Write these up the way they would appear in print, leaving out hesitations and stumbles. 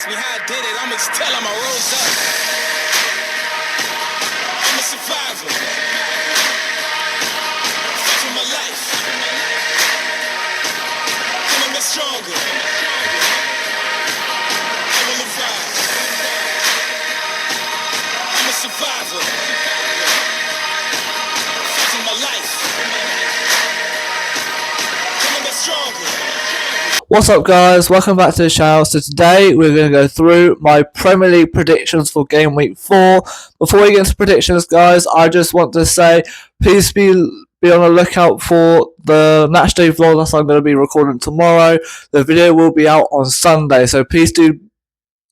me how I did it, I'ma just tell him I rose up. I'm a survivor. Fight for my life. Coming back stronger. I will survive. I'm a survivor. Fight for my life. Coming back stronger. What's up, guys? Welcome back to the channel. So today we're going to go through my Premier League predictions for game week 4. Before we get into predictions, guys, I just want to say please be on the lookout for the matchday vlog that I'm going to be recording tomorrow. The video will be out on Sunday, so please do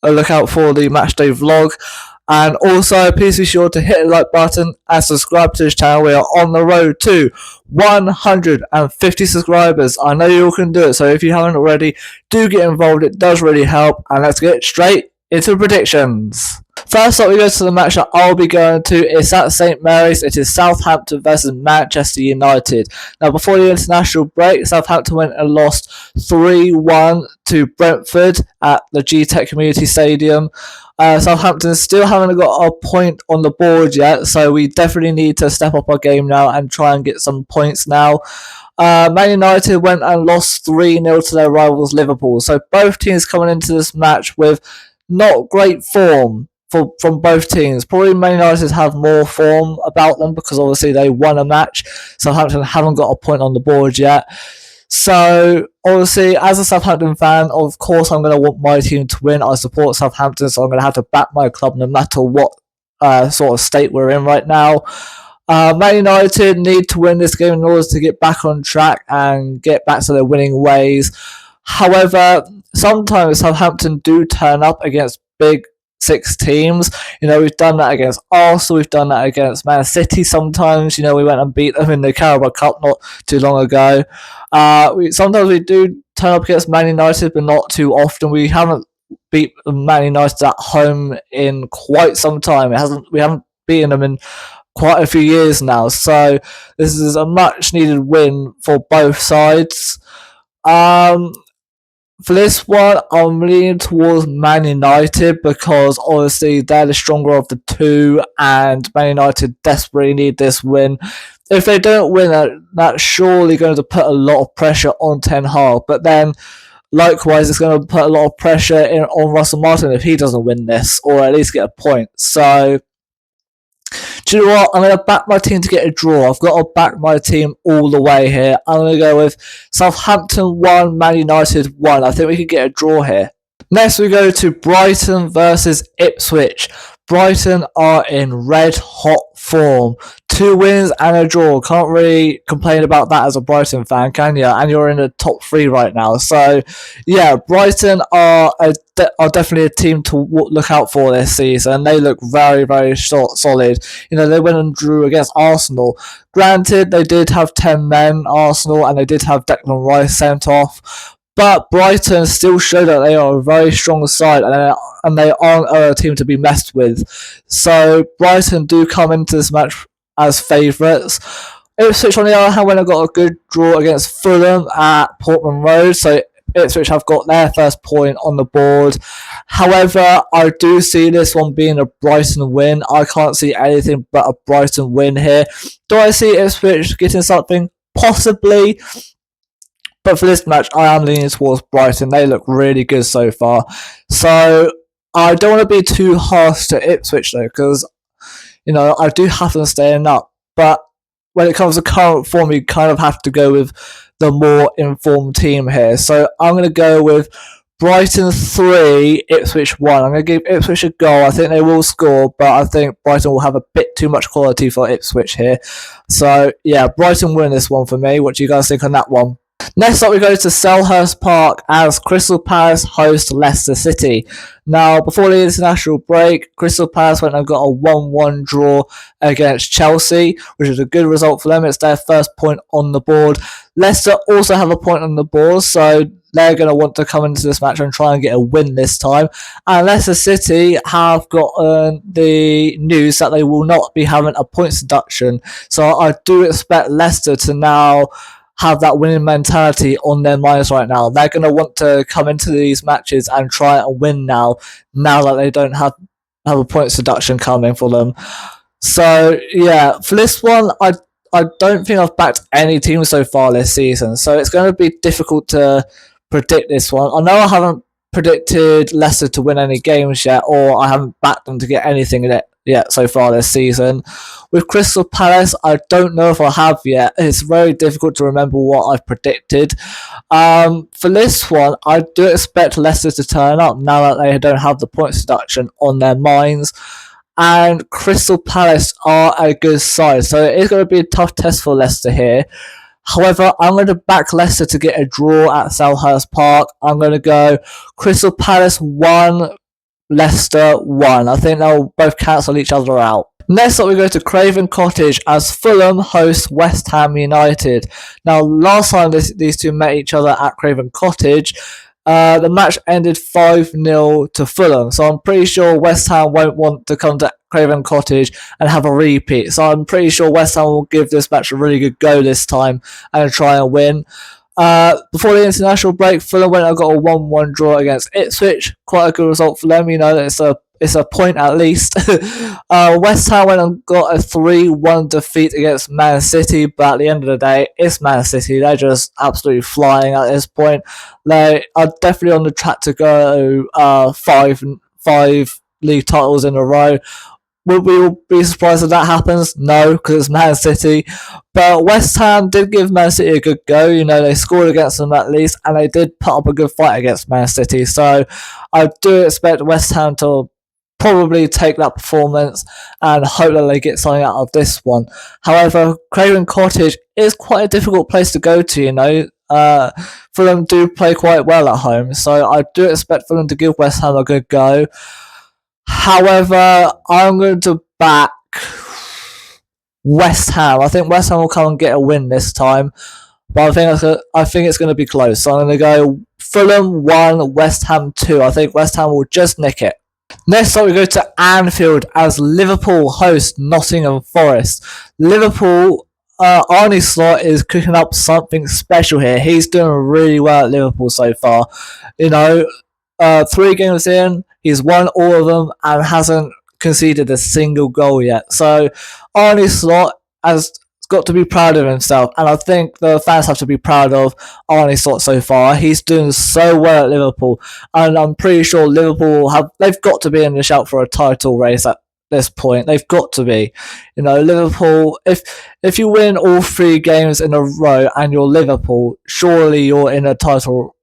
look out for the matchday vlog. And also, please be sure to hit the like button and subscribe to this channel. We are on the road to 150 subscribers. I know you all can do it, so if you haven't already, do get involved. It does really help. And let's get straight into predictions. First up, we go to the match that I'll be going to. It's at St Mary's. It is Southampton versus Manchester United. Now, before the international break, Southampton went and lost 3-1 to Brentford at the G-Tech Community Stadium. Southampton still haven't got a point on the board yet, so we definitely need to step up our game now and try and get some points now. Man United went and lost 3-0 to their rivals Liverpool, so both teams coming into this match with not great form from both teams. Probably Man United have more form about them because obviously they won a match. Southampton haven't got a point on the board yet. So, obviously, as a Southampton fan, of course, I'm going to want my team to win. I support Southampton, so I'm going to have to back my club no matter what sort of state we're in right now. Man United need to win this game in order to get back on track and get back to their winning ways. However, sometimes Southampton do turn up against big six teams. You know, we've done that against Arsenal, we've done that against Man City sometimes. You know, we went and beat them in the Carabao Cup not too long ago. Sometimes we do turn up against Man United, but not too often. We haven't beat Man United at home in quite some time. We haven't beaten them in quite a few years now. So this is a much needed win for both sides. For this one, I'm leaning towards Man United because obviously they're the stronger of the two and Man United desperately need this win. If they don't win, that's surely going to put a lot of pressure on Ten Hag. But then, likewise, it's going to put a lot of pressure on Russell Martin if he doesn't win this or at least get a point. So, do you know what? I'm going to back my team to get a draw. I've got to back my team all the way here. I'm going to go with Southampton 1, Man United 1. I think we could get a draw here. Next, we go to Brighton versus Ipswich. Brighton are in red-hot form. 2 wins and a draw. Can't really complain about that as a Brighton fan, can you? And you're in the top 3 right now. So, yeah, Brighton are definitely a team to look out for this season. They look very, very solid. You know, they went and drew against Arsenal. Granted, they did have 10 men, Arsenal, and they did have Declan Rice sent off. But Brighton still show that they are a very strong side and they aren't a team to be messed with. So Brighton do come into this match as favourites. Ipswich, on the other hand, when they got a good draw against Fulham at Portman Road, so Ipswich have got their first point on the board. However, I do see this one being a Brighton win. I can't see anything but a Brighton win here. Do I see Ipswich getting something? Possibly. But for this match, I am leaning towards Brighton. They look really good so far. So, I don't want to be too harsh to Ipswich, though, because, you know, I do have them staying up. But when it comes to current form, you kind of have to go with the more informed team here. So, I'm going to go with Brighton 3, Ipswich 1. I'm going to give Ipswich a goal. I think they will score, but I think Brighton will have a bit too much quality for Ipswich here. So, yeah, Brighton win this one for me. What do you guys think on that one? Next up, we go to Selhurst Park as Crystal Palace host Leicester City. Now, before the international break, Crystal Palace went and got a 1-1 draw against Chelsea, which is a good result for them. It's their first point on the board. Leicester also have a point on the board, so they're going to want to come into this match and try and get a win this time. And Leicester City have gotten the news that they will not be having a points deduction. So I do expect Leicester to now have that winning mentality on their minds right now. They're going to want to come into these matches and try and win now that they don't have a points deduction coming for them. So yeah, for this one, I don't think I've backed any team so far this season, so it's going to be difficult to predict this one. I know I haven't predicted Leicester to win any games yet, or I haven't backed them to get anything in it yet so far this season. With Crystal Palace, I don't know if I have yet. It's very difficult to remember what I've predicted. For this one, I do expect Leicester to turn up now that they don't have the points deduction on their minds. And Crystal Palace are a good side, so it is going to be a tough test for Leicester here. However, I'm going to back Leicester to get a draw at Selhurst Park. I'm going to go Crystal Palace 1, Leicester 1. I think they'll both cancel each other out. Next up, we go to Craven Cottage as Fulham host West Ham United. Now, last time these two met each other at Craven Cottage, the match ended 5-0 to Fulham. So I'm pretty sure West Ham won't want to come to Craven Cottage and have a repeat. So I'm pretty sure West Ham will give this match a really good go this time and try and win. Before the international break, Fulham went and got a 1-1 draw against Ipswich. Quite a good result for them. You know, it's a point at least. West Ham went and got a 3-1 defeat against Man City, but at the end of the day, it's Man City. They're just absolutely flying at this point. They are definitely on the track to go five league titles in a row. Would we be surprised if that happens? No, because it's Man City. But West Ham did give Man City a good go. You know, they scored against them at least, and they did put up a good fight against Man City. So I do expect West Ham to probably take that performance and hope that they get something out of this one. However, Craven Cottage is quite a difficult place to go to, you know. Fulham do play quite well at home, so I do expect Fulham to give West Ham a good go. However, I'm going to back West Ham. I think West Ham will come and get a win this time, but I think it's going to be close. So I'm going to go Fulham 1, West Ham 2. I think West Ham will just nick it. Next up, we go to Anfield as Liverpool host Nottingham Forest. Liverpool, Arne Slot is cooking up something special here. He's doing really well at Liverpool so far. You know, 3 games in, he's won all of them and hasn't conceded a single goal yet. So Arne Slot has got to be proud of himself, and I think the fans have to be proud of Arne Slot so far. He's doing so well at Liverpool, and I'm pretty sure Liverpool they've got to be in the shout for a title race at this point. They've got to be. You know, Liverpool, if you win all 3 games in a row and you're Liverpool, surely you're in a title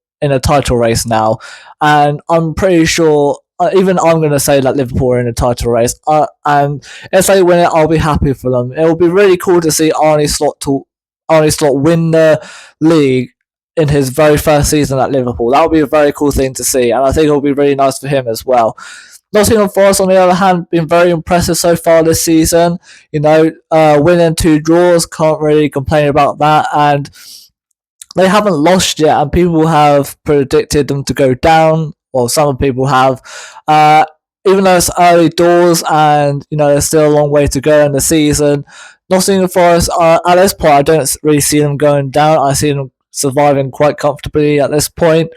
race now. And I'm pretty sure even I'm going to say that Liverpool are in a title race, and if they win it, I'll be happy for them. It will be really cool to see Arne Slot win the league in his very first season at Liverpool. That would be a very cool thing to see, and I think it will be really nice for him as well. Nottingham Forest, on the other hand, been very impressive so far this season. You know, winning 2 draws, can't really complain about that, and they haven't lost yet, and people have predicted them to go down. Well, some people have. Even though it's early doors and, you know, there's still a long way to go in the season, Nottingham Forest, at this point, I don't really see them going down. I see them surviving quite comfortably at this point.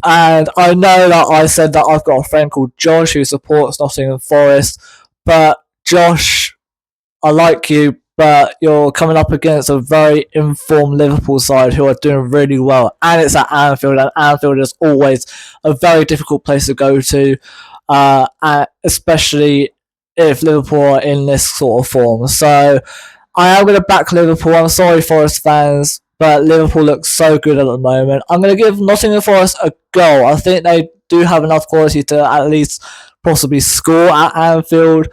And I know that I said that I've got a friend called Josh who supports Nottingham Forest. But Josh, I like you, but you're coming up against a very informed Liverpool side who are doing really well. And it's at Anfield, and Anfield is always a very difficult place to go to, especially if Liverpool are in this sort of form. So I am going to back Liverpool. I'm sorry, Forest fans, but Liverpool looks so good at the moment. I'm going to give Nottingham Forest a go. I think they do have enough quality to at least possibly score at Anfield.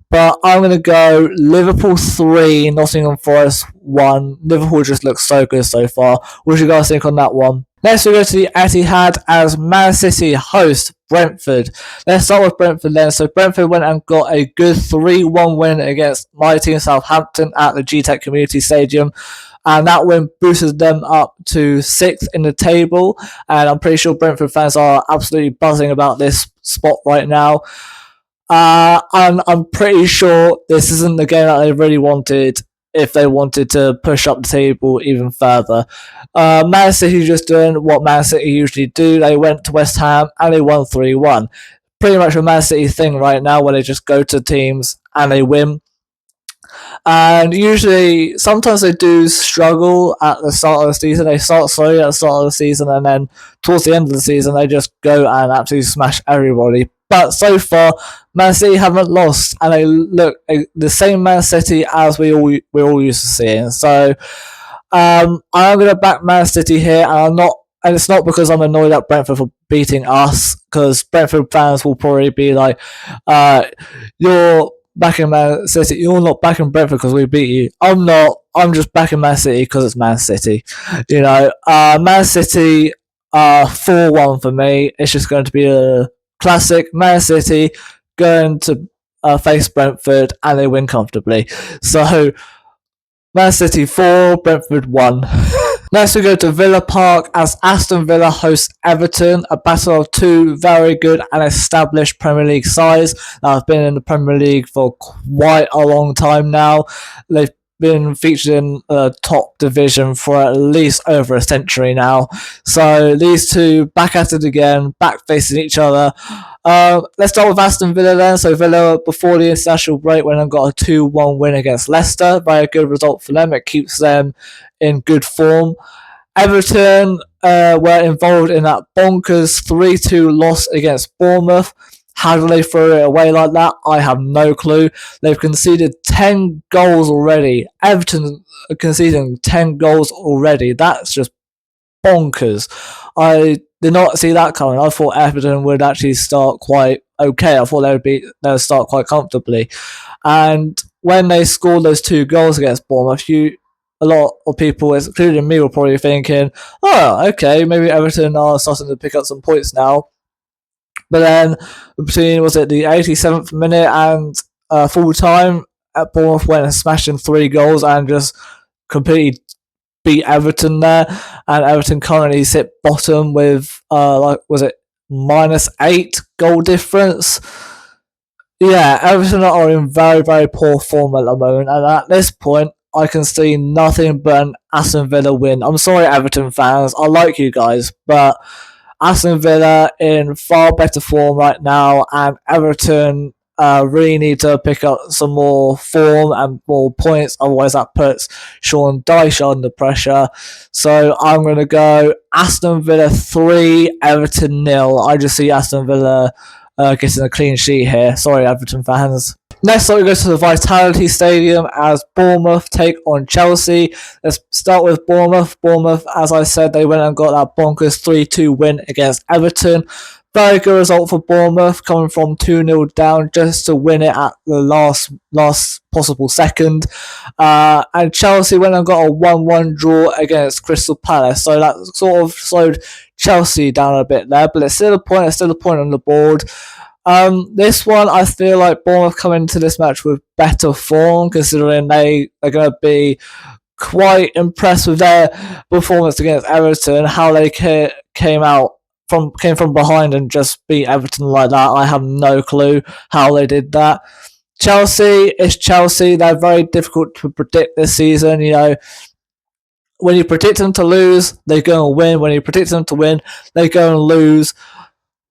But I'm going to go Liverpool 3, Nottingham Forest 1. Liverpool just looks so good so far. What do you guys think on that one? Next we go to the Etihad as Man City host Brentford. Let's start with Brentford then. So Brentford went and got a good 3-1 win against my team Southampton at the GTEC Community Stadium. And that win boosted them up to 6th in the table. And I'm pretty sure Brentford fans are absolutely buzzing about this spot right now. And I'm pretty sure this isn't the game that they really wanted. if they wanted to push up the table even further. Man City just doing what Man City usually do. They went to West Ham and they won 3-1. Pretty much a Man City thing right now where they just go to teams and they win. And usually, sometimes they do struggle at the start of the season. They start slowly at the start of the season, and then towards the end of the season, they just go and absolutely smash everybody. But so far, Man City haven't lost, and they look the same Man City as we're all used to seeing. So, I'm going to back Man City here, and it's not because I'm annoyed at Brentford for beating us, because Brentford fans will probably be like, you're backing Man City. You're not backing Brentford because we beat you. I'm not. I'm just backing Man City because it's Man City. Man City 4-1 for me. It's just going to be a classic Man City going to face Brentford and they win comfortably. So Man City 4, Brentford 1. Next we go to Villa Park as Aston Villa hosts Everton, a battle of two very good and established Premier League sides that have been in the Premier League for quite a long time now. They've been featured in the top division for at least over a century now. So these two back at it again, back facing each other. Let's start with Aston Villa then. So Villa, before the international break, went and got a 2-1 win against Leicester. Very good result for them. It keeps them in good form. Everton were involved in that bonkers 3-2 loss against Bournemouth. How do they throw it away like that? I have no clue. They've conceded 10 goals already. Everton are conceding 10 goals already. That's just bonkers. I did not see that coming. I thought Everton would actually start quite okay. I thought they would start quite comfortably. And when they scored those 2 goals against Bournemouth, a lot of people, including me, were probably thinking, oh, okay, maybe Everton are starting to pick up some points now. But then, between, was it the 87th minute and full time, Bournemouth went and smashed in 3 goals and just completely beat Everton there. And Everton currently sit bottom with, -8 goal difference? Yeah, Everton are in very, very poor form at the moment. And at this point, I can see nothing but an Aston Villa win. I'm sorry, Everton fans. I like you guys, but Aston Villa in far better form right now, and Everton really need to pick up some more form and more points. Otherwise, that puts Sean Dyche under pressure. So I'm going to go Aston Villa 3, Everton 0. I just see Aston Villa getting a clean sheet here. Sorry, Everton fans. Next up, we go to the Vitality Stadium as Bournemouth take on Chelsea. Let's start with Bournemouth. Bournemouth, as I said, they went and got that bonkers 3-2 win against Everton. Very good result for Bournemouth, coming from 2-0 down just to win it at the last possible second. And Chelsea went and got a 1-1 draw against Crystal Palace. So that sort of slowed Chelsea down a bit there, but it's still a point on the board. This one, I feel like Bournemouth come into this match with better form, considering they're going to be quite impressed with their performance against Everton. How they came from behind and just beat Everton like that. I have no clue how they did that. Chelsea is Chelsea. They're very difficult to predict this season. When you predict them to lose, they go and win. When you predict them to win, they go and lose.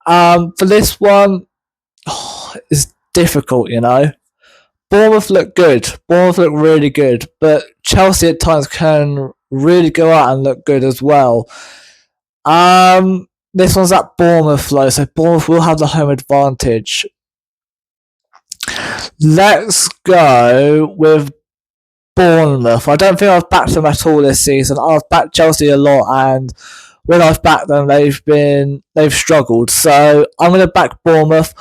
For this one, it's difficult, Bournemouth look good. Bournemouth look really good. But Chelsea at times can really go out and look good as well. This one's at Bournemouth, though, so Bournemouth will have the home advantage. Let's go with Bournemouth. I don't think I've backed them at all this season. I've backed Chelsea a lot, and when I've backed them, they've struggled. So I'm going to back Bournemouth,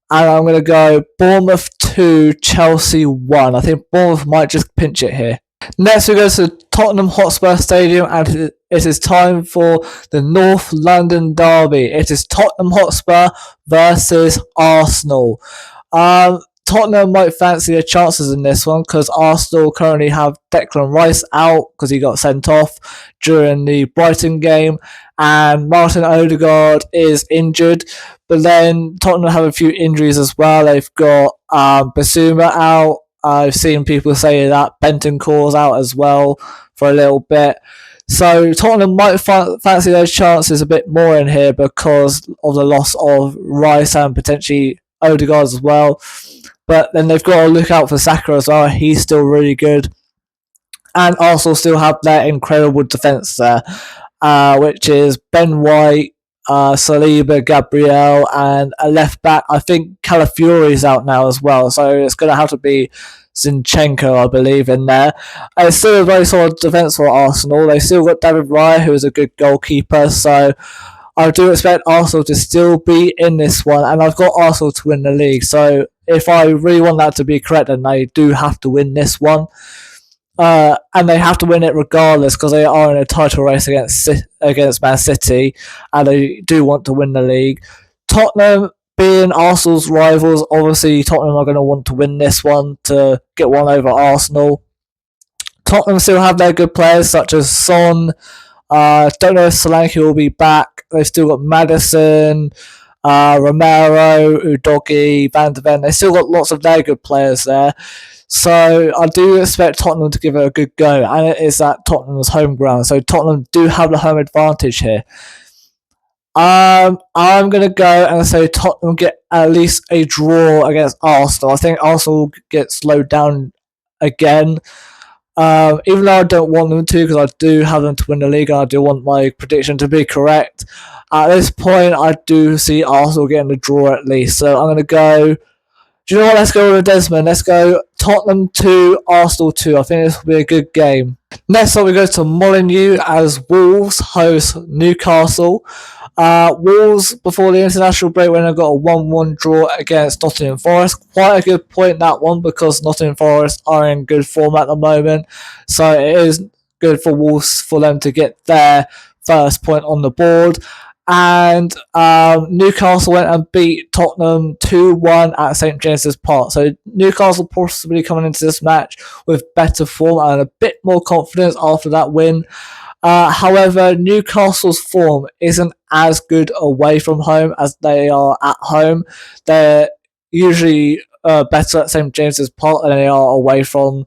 and I'm going to go Bournemouth 2, Chelsea 1. I think Bournemouth might just pinch it here. Next, we go to Tottenham Hotspur Stadium, and it is time for the North London derby. It is Tottenham Hotspur versus Arsenal. Tottenham might fancy their chances in this one because Arsenal currently have Declan Rice out because he got sent off during the Brighton game, and Martin Odegaard is injured. But then Tottenham have a few injuries as well. They've got Basuma out. I've seen people say that Bentancur's out as well for a little bit. So Tottenham might fancy those chances a bit more in here because of the loss of Rice and potentially Odegaard as well. But then they've got to look out for Saka as well. He's still really good. And Arsenal still have their incredible defence there, which is Ben White, Saliba, Gabriel, and a left back. I think Calafiori's out now as well, so it's going to have to be Zinchenko, I believe, in there. And it's still a very solid defence for Arsenal. They still got David Raya, who is a good goalkeeper, so I do expect Arsenal to still be in this one, and I've got Arsenal to win the league. So if I really want that to be correct, then they do have to win this one. And they have to win it regardless because they are in a title race against Man City, and they do want to win the league. Tottenham, being Arsenal's rivals, obviously Tottenham are going to want to win this one to get one over Arsenal. Tottenham still have their good players such as Son. Don't know if Solanke will be back. They've still got Maddison, Romero, Udogie, Van de Ven. They've still got lots of their good players there. So I do expect Tottenham to give it a good go, and it is at Tottenham's home ground. So Tottenham do have the home advantage here. I'm going to go and say Tottenham get at least a draw against Arsenal. I think Arsenal get slowed down again. Even though I don't want them to, because I do have them to win the league, and I do want my prediction to be correct. At this point, I do see Arsenal getting a draw at least. So I'm going to go... Do you know what? Let's go with Desmond. Let's go Tottenham 2, Arsenal 2. I think this will be a good game. Next up, we go to Molineux as Wolves host Newcastle. Wolves, before the international break, when they got a 1-1 draw against Nottingham Forest. Quite a good point, that one, because Nottingham Forest are in good form at the moment. So it is good for Wolves for them to get their first point on the board. And Newcastle went and beat Tottenham 2-1 at St James's Park. So Newcastle possibly coming into this match with better form and a bit more confidence after that win. However, Newcastle's form isn't as good away from home as they are at home. They're usually better at St James's Park than they are away from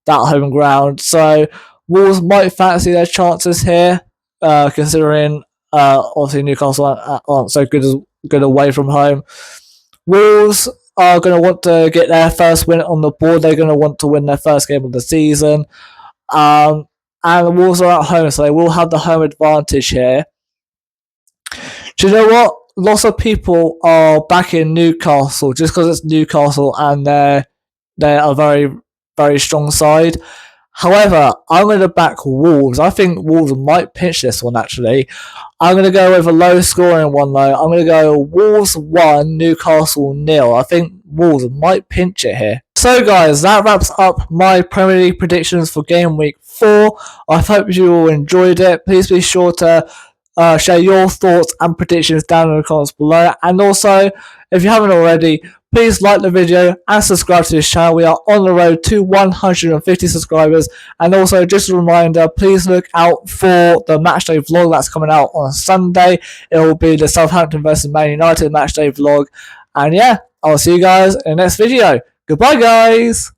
that home ground. So Wolves might fancy their chances here, considering obviously Newcastle aren't so good away from home. Wolves are going to want to get their first win on the board. They're going to want to win their first game of the season. And the Wolves are at home, so they will have the home advantage here. Do you know what? Lots of people are backing Newcastle just because it's Newcastle and they're a very, very strong side. However, I'm going to back Wolves. I think Wolves might pinch this one, actually. I'm going to go with a low-scoring one, though. I'm going to go Wolves 1, Newcastle 0. I think Wolves might pinch it here. So, guys, that wraps up my Premier League predictions for Game Week 4. I hope you all enjoyed it. Please be sure to share your thoughts and predictions down in the comments below. And also, if you haven't already, please like the video and subscribe to this channel. We are on the road to 150 subscribers. And also, just a reminder, please look out for the matchday vlog that's coming out on Sunday. It will be the Southampton versus Man United matchday vlog. And yeah, I'll see you guys in the next video. Goodbye, guys!